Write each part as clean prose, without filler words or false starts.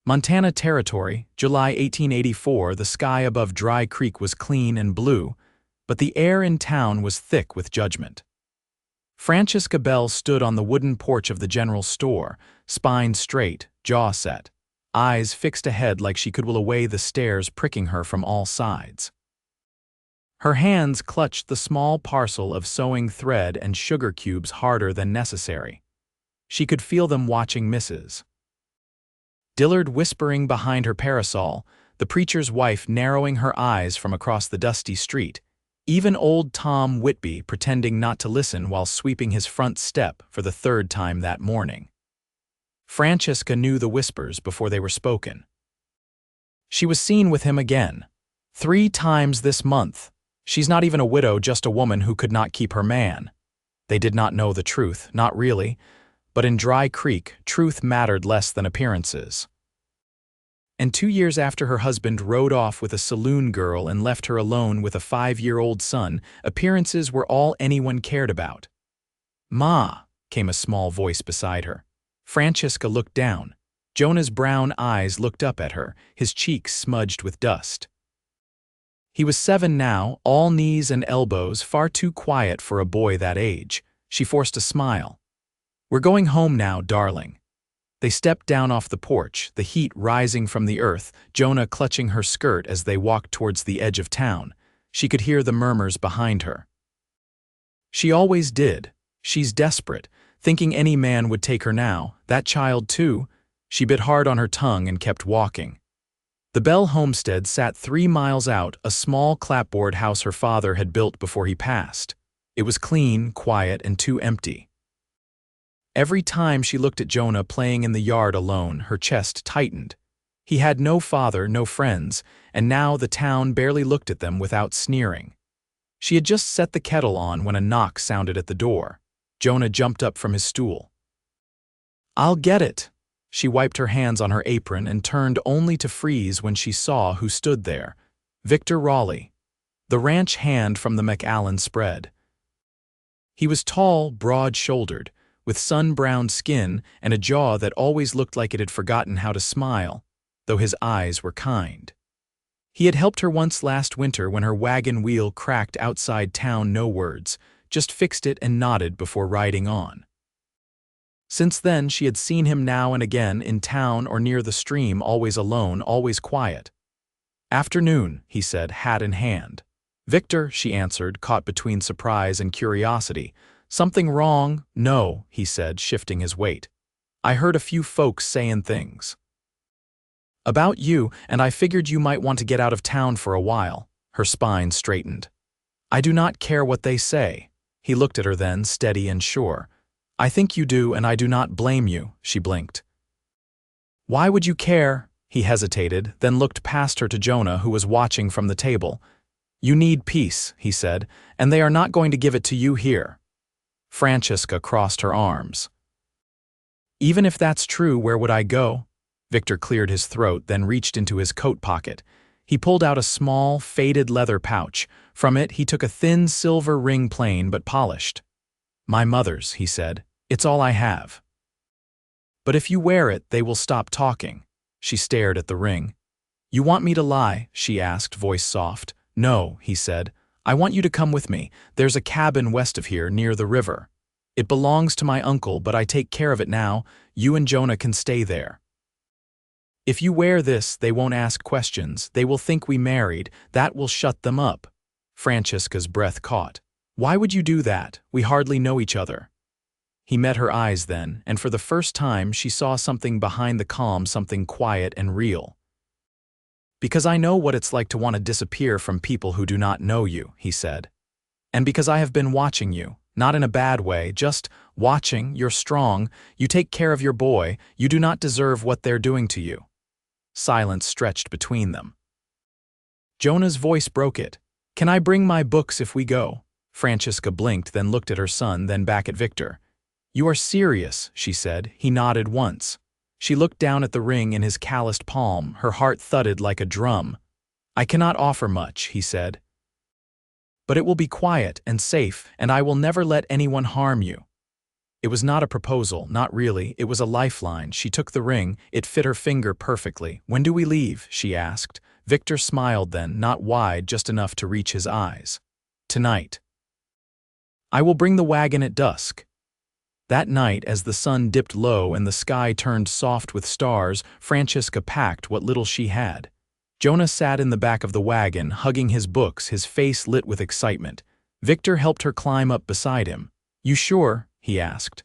Montana Territory, July 1884. The sky above Dry Creek was clean and blue, but the air in town was thick with judgment. Francesca Bell stood on the wooden porch of the general store, spine straight, jaw set, eyes fixed ahead like she could will away the stares pricking her from all sides. Her hands clutched the small parcel of sewing thread and sugar cubes harder than necessary. She could feel them watching Mrs. Dillard whispering behind her parasol, the preacher's wife narrowing her eyes from across the dusty street, even old Tom Whitby pretending not to listen while sweeping his front step for the third time that morning. Francesca knew the whispers before they were spoken. She was seen with him again, 3 times this month. She's not even a widow, just a woman who could not keep her man. They did not know the truth, not really, but in Dry Creek, truth mattered less than appearances. And 2 years after her husband rode off with a saloon girl and left her alone with a 5-year-old son, appearances were all anyone cared about. "Ma," came a small voice beside her. Francesca looked down. Jonah's brown eyes looked up at her, his cheeks smudged with dust. He was 7 now, all knees and elbows, far too quiet for a boy that age. She forced a smile. "We're going home now, darling." They stepped down off the porch, the heat rising from the earth, Jonah clutching her skirt as they walked towards the edge of town. She could hear the murmurs behind her. "She always did. She's desperate, thinking any man would take her now. That child too." She bit hard on her tongue and kept walking. The Bell homestead sat 3 miles out, a small clapboard house her father had built before he passed. It was clean, quiet, and too empty. Every time she looked at Jonah playing in the yard alone, her chest tightened. He had no father, no friends, and now the town barely looked at them without sneering. She had just set the kettle on when a knock sounded at the door. Jonah jumped up from his stool. "I'll get it." She wiped her hands on her apron and turned only to freeze when she saw who stood there. Victor Rawley, the ranch hand from the McAllen spread. He was tall, broad-shouldered, with sun-browned skin and a jaw that always looked like it had forgotten how to smile, though his eyes were kind. He had helped her once last winter when her wagon wheel cracked outside town. No words, just fixed it and nodded before riding on. Since then she had seen him now and again in town or near the stream, always alone, always quiet. "Afternoon," he said, hat in hand. "Victor," she answered, caught between surprise and curiosity. "Something wrong?" "No," he said, shifting his weight. "I heard a few folks saying things about you, and I figured you might want to get out of town for a while." Her spine straightened. "I do not care what they say." He looked at her then, steady and sure. "I think you do, and I do not blame you," she blinked. "Why would you care?" He hesitated, then looked past her to Jonah, who was watching from the table. "You need peace," he said, "and they are not going to give it to you here." Francesca crossed her arms. "Even if that's true, where would I go?" Victor cleared his throat, then reached into his coat pocket. He pulled out a small, faded leather pouch. From it he took a thin silver ring, plain but polished. "My mother's," he said. "It's all I have." "But if you wear it, they will stop talking." She stared at the ring. "You want me to lie?" she asked, voice soft. "No," he said. "I want you to come with me. There's a cabin west of here, near the river. It belongs to my uncle, but I take care of it now. You and Jonah can stay there. If you wear this, they won't ask questions. They will think we married. That will shut them up." Francesca's breath caught. "Why would you do that? We hardly know each other." He met her eyes then, and for the first time she saw something behind the calm, something quiet and real. "Because I know what it's like to want to disappear from people who do not know you," he said. "And because I have been watching you, not in a bad way, just watching. You're strong, you take care of your boy, you do not deserve what they're doing to you." Silence stretched between them. Jonah's voice broke it. "Can I bring my books if we go?" Francesca blinked, then looked at her son, then back at Victor. "You are serious," she said. He nodded once. She looked down at the ring in his calloused palm. Her heart thudded like a drum. "I cannot offer much," he said. "But it will be quiet and safe, and I will never let anyone harm you." It was not a proposal, not really, it was a lifeline. She took the ring, it fit her finger perfectly. "When do we leave?" she asked. Victor smiled then, not wide, just enough to reach his eyes. "Tonight. I will bring the wagon at dusk." That night, as the sun dipped low and the sky turned soft with stars, Francesca packed what little she had. Jonah sat in the back of the wagon, hugging his books, his face lit with excitement. Victor helped her climb up beside him. "You sure?" he asked.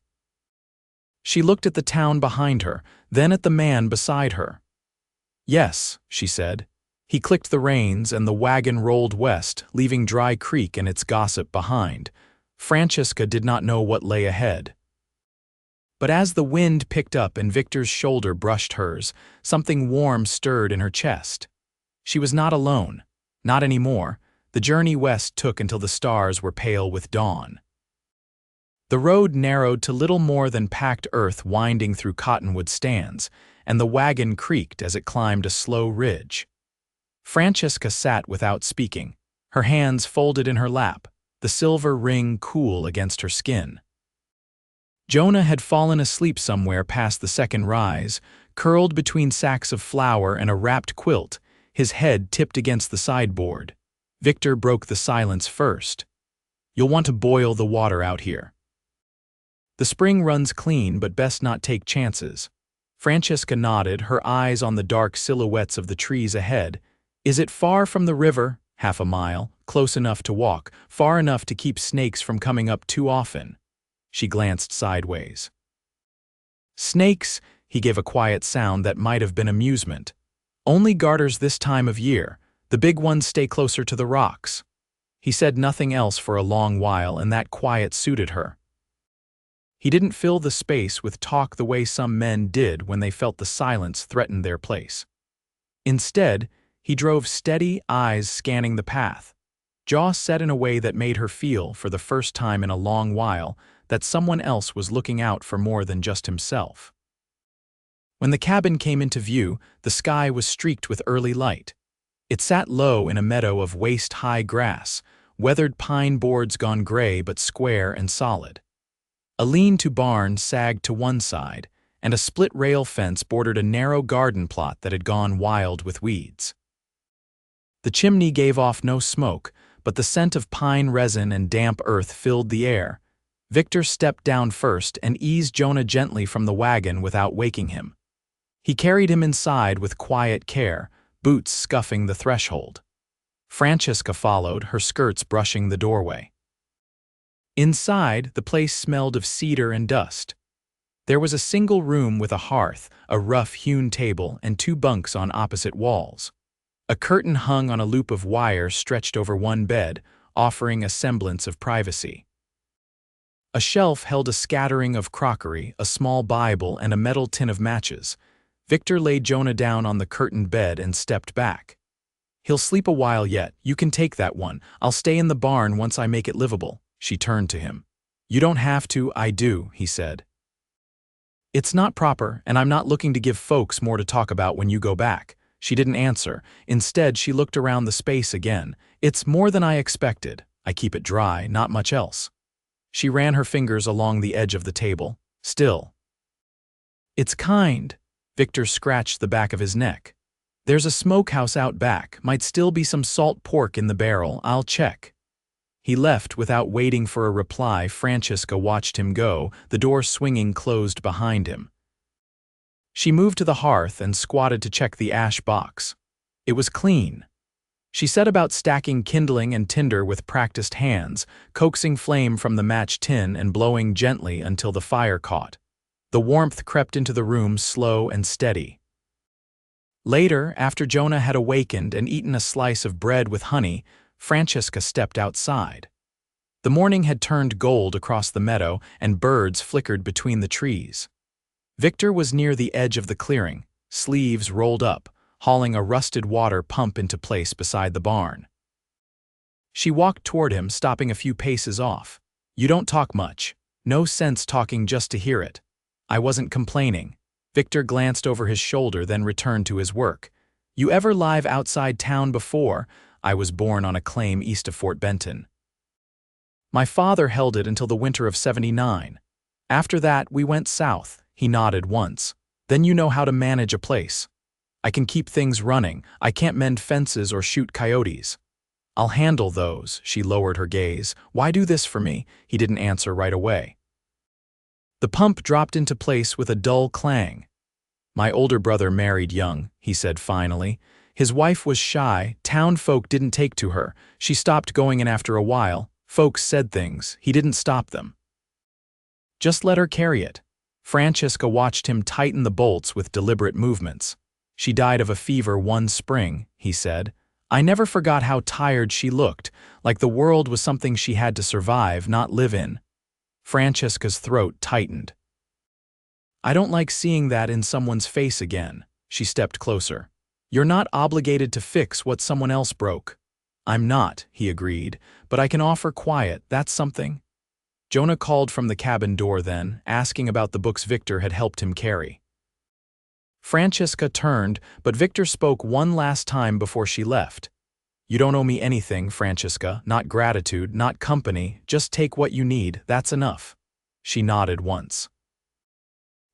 She looked at the town behind her, then at the man beside her. "Yes," she said. He clicked the reins and the wagon rolled west, leaving Dry Creek and its gossip behind. Francesca did not know what lay ahead. But as the wind picked up and Victor's shoulder brushed hers, something warm stirred in her chest. She was not alone. Not anymore. The journey west took until the stars were pale with dawn. The road narrowed to little more than packed earth winding through cottonwood stands, and the wagon creaked as it climbed a slow ridge. Francesca sat without speaking, her hands folded in her lap, the silver ring cool against her skin. Jonah had fallen asleep somewhere past the second rise, curled between sacks of flour and a wrapped quilt, his head tipped against the sideboard. Victor broke the silence first. "You'll want to boil the water out here. The spring runs clean, but best not take chances." Francesca nodded, her eyes on the dark silhouettes of the trees ahead. "Is it far from the river?" "Half a mile, close enough to walk, far enough to keep snakes from coming up too often." She glanced sideways. "Snakes," he gave a quiet sound that might have been amusement. "Only garters this time of year. The big ones stay closer to the rocks." He said nothing else for a long while, and that quiet suited her. He didn't fill the space with talk the way some men did when they felt the silence threaten their place. Instead, he drove steady, eyes scanning the path, jaw set in a way that made her feel, for the first time in a long while, that someone else was looking out for more than just himself. When the cabin came into view, the sky was streaked with early light. It sat low in a meadow of waist-high grass, weathered pine boards gone gray but square and solid. A lean-to barn sagged to one side, and a split-rail fence bordered a narrow garden plot that had gone wild with weeds. The chimney gave off no smoke, but the scent of pine resin and damp earth filled the air. Victor stepped down first and eased Jonah gently from the wagon without waking him. He carried him inside with quiet care, boots scuffing the threshold. Francesca followed, her skirts brushing the doorway. Inside, the place smelled of cedar and dust. There was a single room with a hearth, a rough-hewn table, and 2 bunks on opposite walls. A curtain hung on a loop of wire stretched over one bed, offering a semblance of privacy. A shelf held a scattering of crockery, a small Bible, and a metal tin of matches. Victor laid Jonah down on the curtained bed and stepped back. "He'll sleep a while yet. You can take that one. I'll stay in the barn once I make it livable." She turned to him. "You don't have to, I do," he said. "It's not proper, and I'm not looking to give folks more to talk about when you go back." She didn't answer. Instead, she looked around the space again. "It's more than I expected. I keep it dry, not much else." She ran her fingers along the edge of the table. "Still." "It's kind." Victor scratched the back of his neck. "There's a smokehouse out back. Might still be some salt pork in the barrel. I'll check." He left without waiting for a reply. Francesca watched him go, the door swinging closed behind him. She moved to the hearth and squatted to check the ash box. It was clean. She set about stacking kindling and tinder with practiced hands, coaxing flame from the match tin and blowing gently until the fire caught. The warmth crept into the room slow and steady. Later, after Jonah had awakened and eaten a slice of bread with honey, Francesca stepped outside. The morning had turned gold across the meadow, and birds flickered between the trees. Victor was near the edge of the clearing, sleeves rolled up, hauling a rusted water pump into place beside the barn. She walked toward him, stopping a few paces off. "You don't talk much. No sense talking just to hear it." "I wasn't complaining." Victor glanced over his shoulder, then returned to his work. "You ever live outside town before?" "I was born on a claim east of Fort Benton. My father held it until the winter of '79. After that, we went south. He nodded once. Then you know how to manage a place. I can keep things running. I can't mend fences or shoot coyotes. I'll handle those. She lowered her gaze. Why do this for me? He didn't answer right away. The pump dropped into place with a dull clang. My older brother married young, he said finally. His wife was shy. Town folk didn't take to her. She stopped going in after a while. Folks said things. He didn't stop them. Just let her carry it. Francesca watched him tighten the bolts with deliberate movements. She died of a fever one spring, he said. I never forgot how tired she looked, like the world was something she had to survive, not live in. Francesca's throat tightened. I don't like seeing that in someone's face again. She stepped closer. You're not obligated to fix what someone else broke. I'm not, he agreed, but I can offer quiet, that's something. Jonah called from the cabin door then, asking about the books Victor had helped him carry. Francesca turned, but Victor spoke one last time before she left. You don't owe me anything, Francesca, not gratitude, not company, just take what you need, that's enough. She nodded once.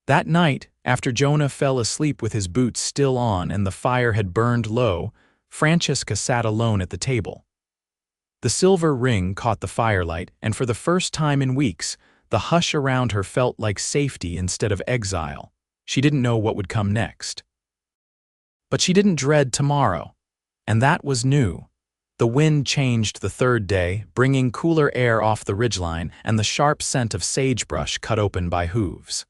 That night, after Jonah fell asleep with his boots still on and the fire had burned low, Francesca sat alone at the table. The silver ring caught the firelight, and for the first time in weeks, the hush around her felt like safety instead of exile. She didn't know what would come next. But she didn't dread tomorrow. And that was new. The wind changed the third day, bringing cooler air off the ridgeline and the sharp scent of sagebrush cut open by hooves.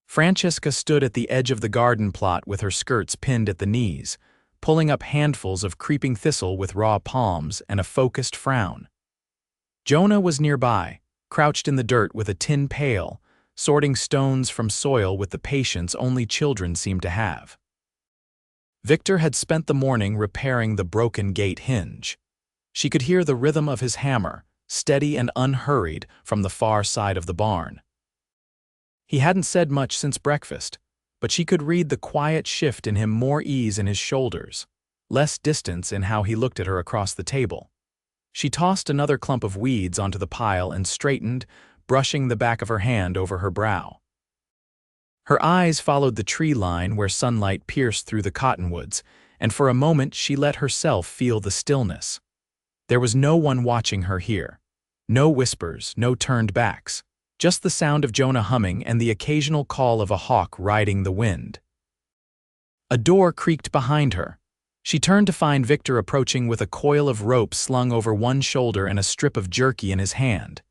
Francesca stood at the edge of the garden plot with her skirts pinned at the knees, pulling up handfuls of creeping thistle with raw palms and a focused frown. Jonah was nearby, crouched in the dirt with a tin pail, sorting stones from soil with the patience only children seem to have. Victor had spent the morning repairing the broken gate hinge. She could hear the rhythm of his hammer, steady and unhurried, from the far side of the barn. He hadn't said much since breakfast, but she could read the quiet shift in him, more ease in his shoulders, less distance in how he looked at her across the table. She tossed another clump of weeds onto the pile and straightened, brushing the back of her hand over her brow. Her eyes followed the tree line where sunlight pierced through the cottonwoods, and for a moment she let herself feel the stillness. There was no one watching her here. No whispers, no turned backs. Just the sound of Jonah humming and the occasional call of a hawk riding the wind. A door creaked behind her. She turned to find Victor approaching with a coil of rope slung over one shoulder and a strip of jerky in his hand.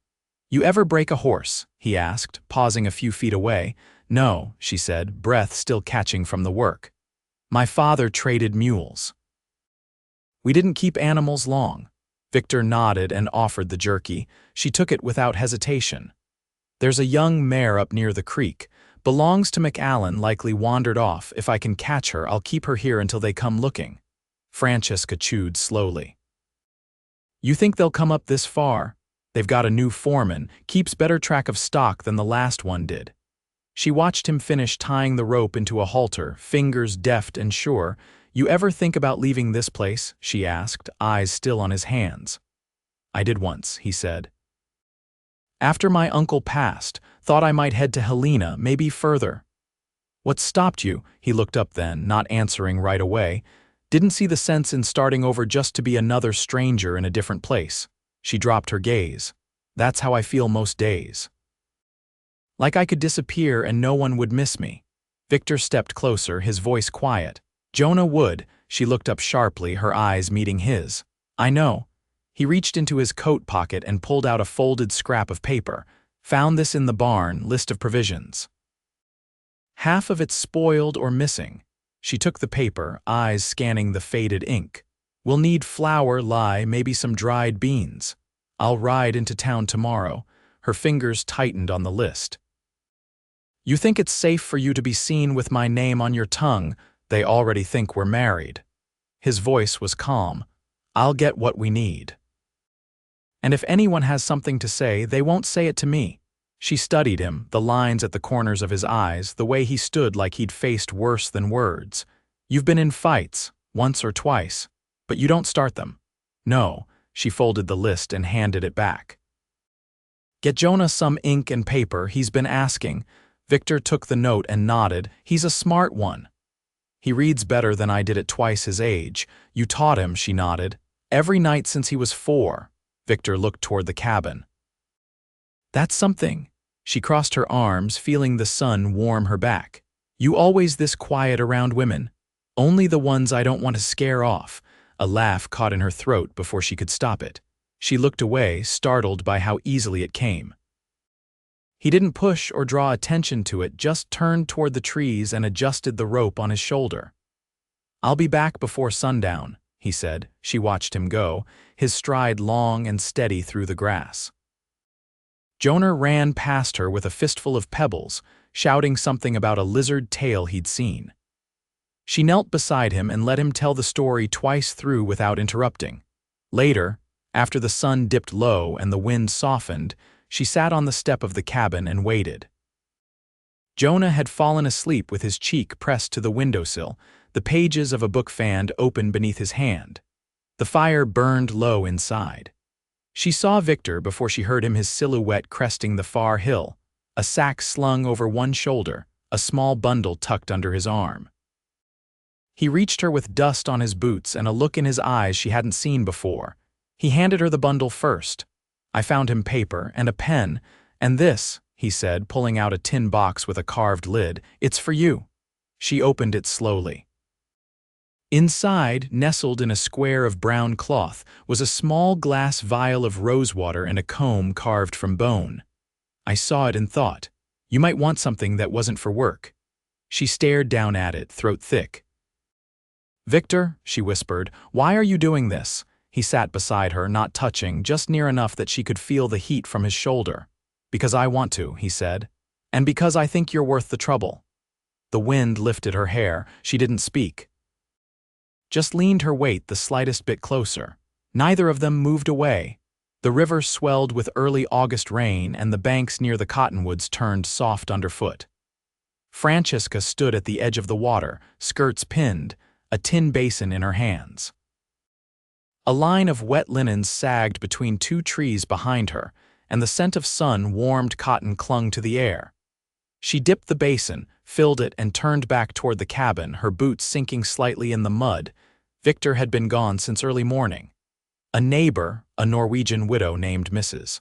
You ever break a horse? He asked, pausing a few feet away. No, she said, breath still catching from the work. My father traded mules. We didn't keep animals long. Victor nodded and offered the jerky. She took it without hesitation. There's a young mare up near the creek. Belongs to McAllen, likely wandered off. If I can catch her, I'll keep her here until they come looking. Francesca chewed slowly. You think they'll come up this far? They've got a new foreman, keeps better track of stock than the last one did. She watched him finish tying the rope into a halter, fingers deft and sure. You ever think about leaving this place? She asked, eyes still on his hands. I did once, he said. After my uncle passed, thought I might head to Helena, maybe further. What stopped you? He looked up then, not answering right away. Didn't see the sense in starting over just to be another stranger in a different place. She dropped her gaze. That's how I feel most days. Like I could disappear and no one would miss me. Victor stepped closer, his voice quiet. Jonah would. She looked up sharply, her eyes meeting his. I know. He reached into his coat pocket and pulled out a folded scrap of paper. Found this in the barn, list of provisions. Half of it's spoiled or missing. She took the paper, eyes scanning the faded ink. We'll need flour, lye, maybe some dried beans. I'll ride into town tomorrow. Her fingers tightened on the list. You think it's safe for you to be seen with my name on your tongue? They already think we're married. His voice was calm. I'll get what we need. And if anyone has something to say, they won't say it to me. She studied him, the lines at the corners of his eyes, the way he stood like he'd faced worse than words. You've been in fights, once or twice, but you don't start them. No, she folded the list and handed it back. Get Jonah some ink and paper, he's been asking. Victor took the note and nodded. He's a smart one. He reads better than I did at twice his age. You taught him, she nodded. Every night since he was 4. Victor looked toward the cabin. That's something. She crossed her arms, feeling the sun warm her back. You always this quiet around women. Only the ones I don't want to scare off. A laugh caught in her throat before she could stop it. She looked away, startled by how easily it came. He didn't push or draw attention to it, just turned toward the trees and adjusted the rope on his shoulder. I'll be back before sundown, he said. She watched him go, his stride long and steady through the grass. Jonah ran past her with a fistful of pebbles, shouting something about a lizard tail he'd seen. She knelt beside him and let him tell the story twice through without interrupting. Later, after the sun dipped low and the wind softened, she sat on the step of the cabin and waited. Jonah had fallen asleep with his cheek pressed to the windowsill, the pages of a book fanned open beneath his hand. The fire burned low inside. She saw Victor before she heard him, his silhouette cresting the far hill, a sack slung over one shoulder, a small bundle tucked under his arm. He reached her with dust on his boots and a look in his eyes she hadn't seen before. He handed her the bundle first. I found him paper and a pen, and this, he said, pulling out a tin box with a carved lid. It's for you. She opened it slowly. Inside, nestled in a square of brown cloth, was a small glass vial of rosewater and a comb carved from bone. I saw it and thought, you might want something that wasn't for work. She stared down at it, throat thick. Victor, she whispered, why are you doing this? He sat beside her, not touching, just near enough that she could feel the heat from his shoulder. Because I want to, he said. And because I think you're worth the trouble. The wind lifted her hair. She didn't speak. Just leaned her weight the slightest bit closer. Neither of them moved away. The river swelled with early August rain and the banks near the cottonwoods turned soft underfoot. Francesca stood at the edge of the water, skirts pinned, a tin basin in her hands. A line of wet linens sagged between 2 trees behind her, and the scent of sun-warmed cotton clung to the air. She dipped the basin, filled it, and turned back toward the cabin, her boots sinking slightly in the mud. Victor had been gone since early morning. A neighbor, a Norwegian widow named Mrs.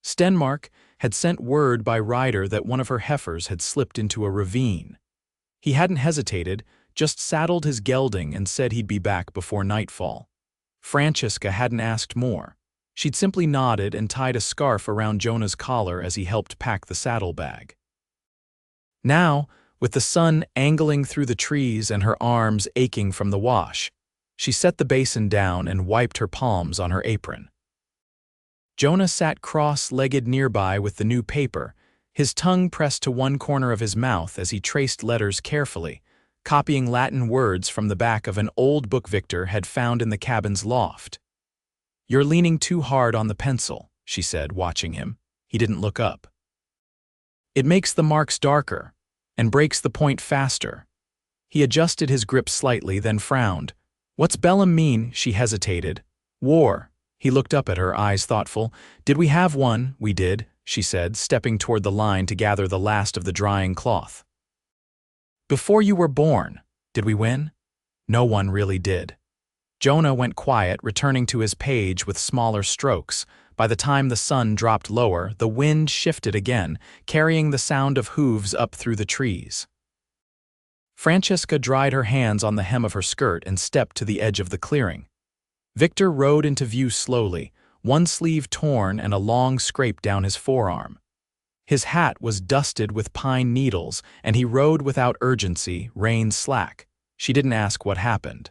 Stenmark, had sent word by rider that one of her heifers had slipped into a ravine. He hadn't hesitated, just saddled his gelding and said he'd be back before nightfall. Francesca hadn't asked more. She'd simply nodded and tied a scarf around Jonah's collar as he helped pack the saddlebag. Now, with the sun angling through the trees and her arms aching from the wash, she set the basin down and wiped her palms on her apron. Jonah sat cross-legged nearby with the new paper, his tongue pressed to one corner of his mouth as he traced letters carefully, copying Latin words from the back of an old book Victor had found in the cabin's loft. You're leaning too hard on the pencil, she said, watching him. He didn't look up. It makes the marks darker and breaks the point faster. He adjusted his grip slightly, then frowned. What's Bellum mean? She hesitated. War. He looked up at her, eyes thoughtful. Did we have one? We did, she said, stepping toward the line to gather the last of the drying cloth. Before you were born, did we win? No one really did. Jonah went quiet, returning to his page with smaller strokes. By the time the sun dropped lower, the wind shifted again, carrying the sound of hooves up through the trees. Francesca dried her hands on the hem of her skirt and stepped to the edge of the clearing. Victor rode into view slowly, one sleeve torn and a long scrape down his forearm. His hat was dusted with pine needles, and he rode without urgency, reins slack. She didn't ask what happened.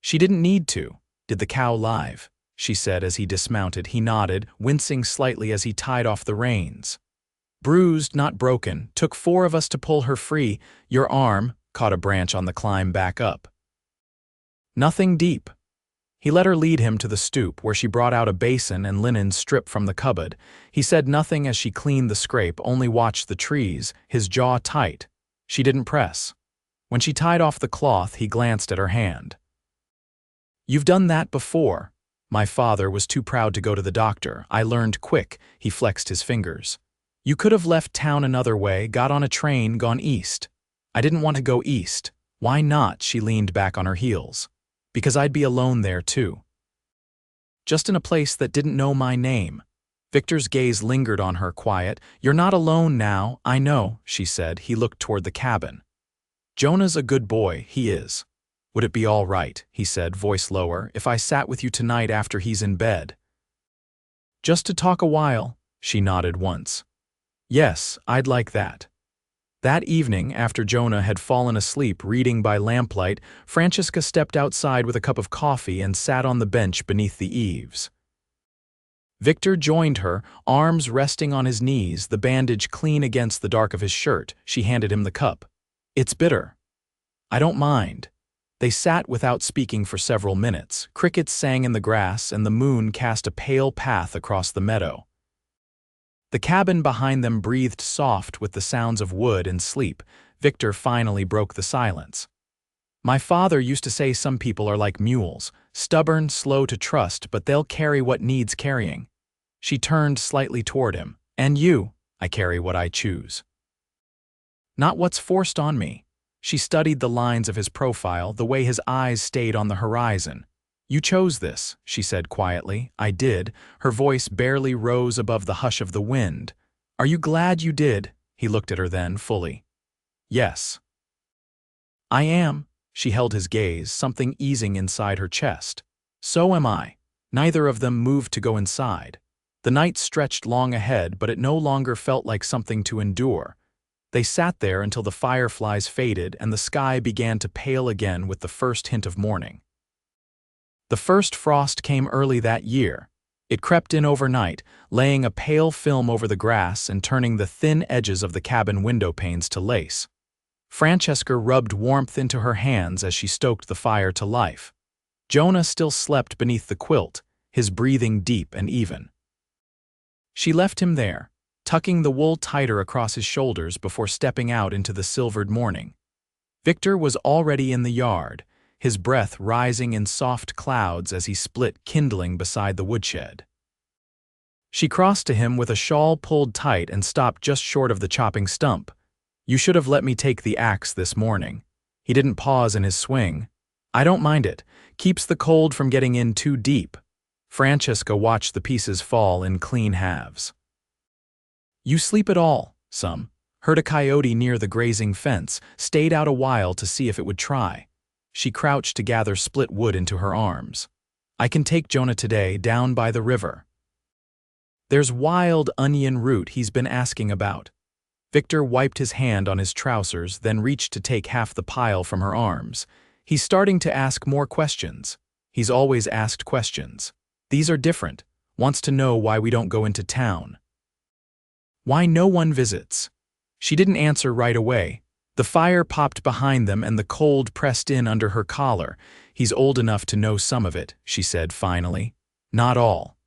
She didn't need to. Did the cow live? She said as he dismounted. He nodded, wincing slightly as he tied off the reins. Bruised, not broken. Took 4 of us to pull her free. Your arm caught a branch on the climb back up. Nothing deep. He let her lead him to the stoop, where she brought out a basin and linen strip from the cupboard. He said nothing as she cleaned the scrape, only watched the trees, his jaw tight. She didn't press. When she tied off the cloth, he glanced at her hand. You've done that before. My father was too proud to go to the doctor. I learned quick, he flexed his fingers. You could have left town another way, got on a train, gone east. I didn't want to go east. Why not? She leaned back on her heels. Because I'd be alone there too. Just in a place that didn't know my name. Victor's gaze lingered on her, quiet. You're not alone now, I know, she said. He looked toward the cabin. Jonah's a good boy, he is. Would it be all right, he said, voice lower, if I sat with you tonight after he's in bed? Just to talk a while, she nodded once. Yes, I'd like that. That evening, after Jonah had fallen asleep reading by lamplight, Francesca stepped outside with a cup of coffee and sat on the bench beneath the eaves. Victor joined her, arms resting on his knees, the bandage clean against the dark of his shirt. She handed him the cup. It's bitter. I don't mind. They sat without speaking for several minutes. Crickets sang in the grass and the moon cast a pale path across the meadow. The cabin behind them breathed soft with the sounds of wood and sleep. Victor finally broke the silence. My father used to say some people are like mules, stubborn, slow to trust, but they'll carry what needs carrying. She turned slightly toward him. And you, I carry what I choose. Not what's forced on me. She studied the lines of his profile, the way his eyes stayed on the horizon. You chose this, she said quietly. I did. Her voice barely rose above the hush of the wind. Are you glad you did? He looked at her then, fully. Yes. I am. She held his gaze, something easing inside her chest. So am I. Neither of them moved to go inside. The night stretched long ahead, but it no longer felt like something to endure. They sat there until the fireflies faded and the sky began to pale again with the first hint of morning. The first frost came early that year. It crept in overnight, laying a pale film over the grass and turning the thin edges of the cabin window panes to lace. Francesca rubbed warmth into her hands as she stoked the fire to life. Jonah still slept beneath the quilt, his breathing deep and even. She left him there, tucking the wool tighter across his shoulders before stepping out into the silvered morning. Victor was already in the yard, his breath rising in soft clouds as he split kindling beside the woodshed. She crossed to him with a shawl pulled tight and stopped just short of the chopping stump. You should have let me take the axe this morning. He didn't pause in his swing. I don't mind it. Keeps the cold from getting in too deep. Francesca watched the pieces fall in clean halves. You sleep at all, some. Heard a coyote near the grazing fence, stayed out a while to see if it would try. She crouched to gather split wood into her arms. I can take Jonah today down by the river. There's wild onion root he's been asking about. Victor wiped his hand on his trousers, then reached to take half the pile from her arms. He's starting to ask more questions. He's always asked questions. These are different. Wants to know why we don't go into town. Why no one visits. She didn't answer right away. The fire popped behind them and the cold pressed in under her collar. He's old enough to know some of it, she said finally. Not all.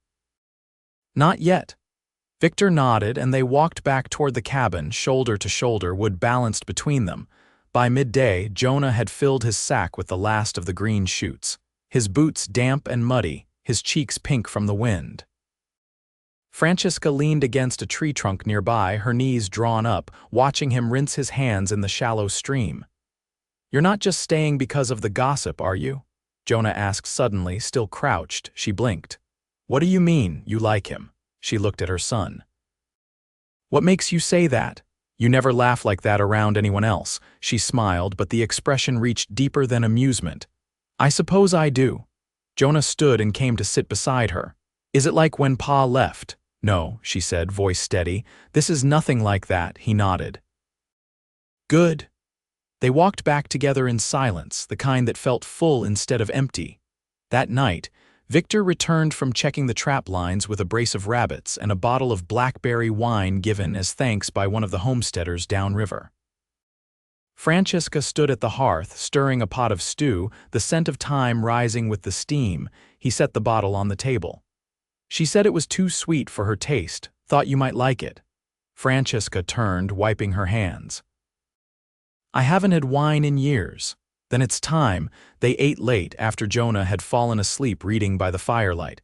Not yet. Victor nodded and they walked back toward the cabin, shoulder to shoulder, wood balanced between them. By midday, Jonah had filled his sack with the last of the green shoots, his boots damp and muddy, his cheeks pink from the wind. Francesca leaned against a tree trunk nearby, her knees drawn up, watching him rinse his hands in the shallow stream. You're not just staying because of the gossip, are you? Jonah asked suddenly, still crouched. She blinked. What do you mean, you like him? She looked at her son. What makes you say that? You never laugh like that around anyone else. She smiled, but the expression reached deeper than amusement. I suppose I do. Jonah stood and came to sit beside her. Is it like when Pa left? No, she said, voice steady. This is nothing like that, he nodded. Good. They walked back together in silence, the kind that felt full instead of empty. That night, Victor returned from checking the trap lines with a brace of rabbits and a bottle of blackberry wine given as thanks by one of the homesteaders downriver. Francesca stood at the hearth, stirring a pot of stew, the scent of thyme rising with the steam. He set the bottle on the table. She said it was too sweet for her taste, thought you might like it. Francesca turned, wiping her hands. I haven't had wine in years. Then it's time. They ate late after Jonah had fallen asleep reading by the firelight.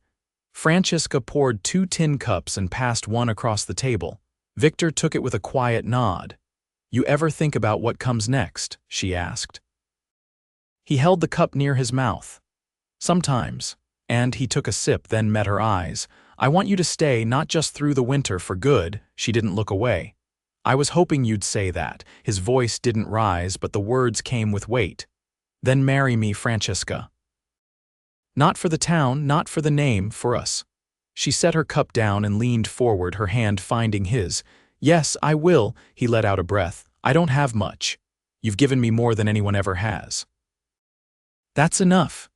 Francesca poured 2 tin cups and passed one across the table. Victor took it with a quiet nod. "You ever think about what comes next?" she asked. He held the cup near his mouth. "Sometimes." And he took a sip, then met her eyes. "I want you to stay, not just through the winter, for good." She didn't look away. "I was hoping you'd say that." His voice didn't rise, but the words came with weight. "Then marry me, Francesca." "Not for the town, not for the name, for us." She set her cup down and leaned forward, her hand finding his. "Yes, I will." He let out a breath. "I don't have much. You've given me more than anyone ever has." "That's enough."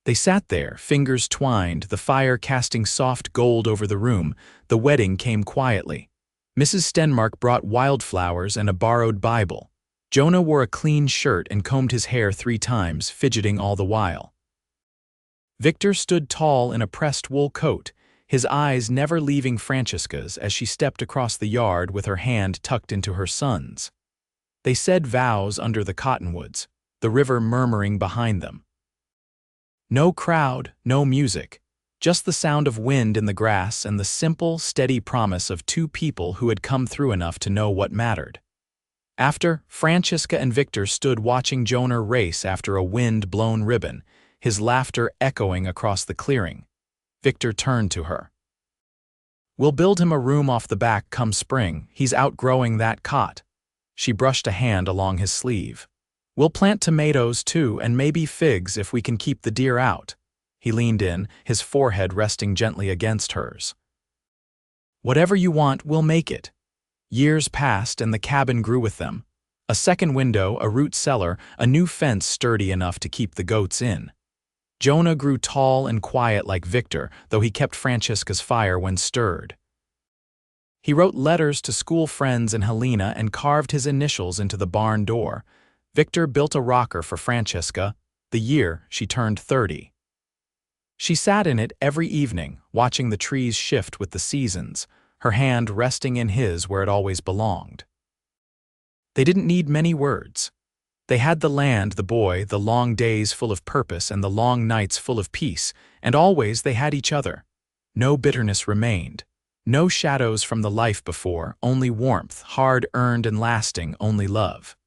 They sat there, fingers twined, the fire casting soft gold over the room. The wedding came quietly. Mrs. Stenmark brought wildflowers and a borrowed Bible. Jonah wore a clean shirt and combed his hair 3 times, fidgeting all the while. Victor stood tall in a pressed wool coat, his eyes never leaving Francesca's as she stepped across the yard with her hand tucked into her son's. They said vows under the cottonwoods, the river murmuring behind them. No crowd, no music, just the sound of wind in the grass and the simple, steady promise of 2 people who had come through enough to know what mattered. After, Francesca and Victor stood watching Jonah race after a wind-blown ribbon, his laughter echoing across the clearing. Victor turned to her. "We'll build him a room off the back come spring. He's outgrowing that cot." She brushed a hand along his sleeve. "We'll plant tomatoes, too, and maybe figs if we can keep the deer out." He leaned in, his forehead resting gently against hers. "Whatever you want, we'll make it." Years passed and the cabin grew with them. A second window, a root cellar, a new fence sturdy enough to keep the goats in. Jonah grew tall and quiet like Victor, though he kept Francesca's fire when stirred. He wrote letters to school friends in Helena and carved his initials into the barn door. Victor built a rocker for Francesca, the year she turned 30. She sat in it every evening, watching the trees shift with the seasons, her hand resting in his where it always belonged. They didn't need many words. They had the land, the boy, the long days full of purpose and the long nights full of peace, and always they had each other. No bitterness remained. No shadows from the life before, only warmth, hard-earned and lasting, only love.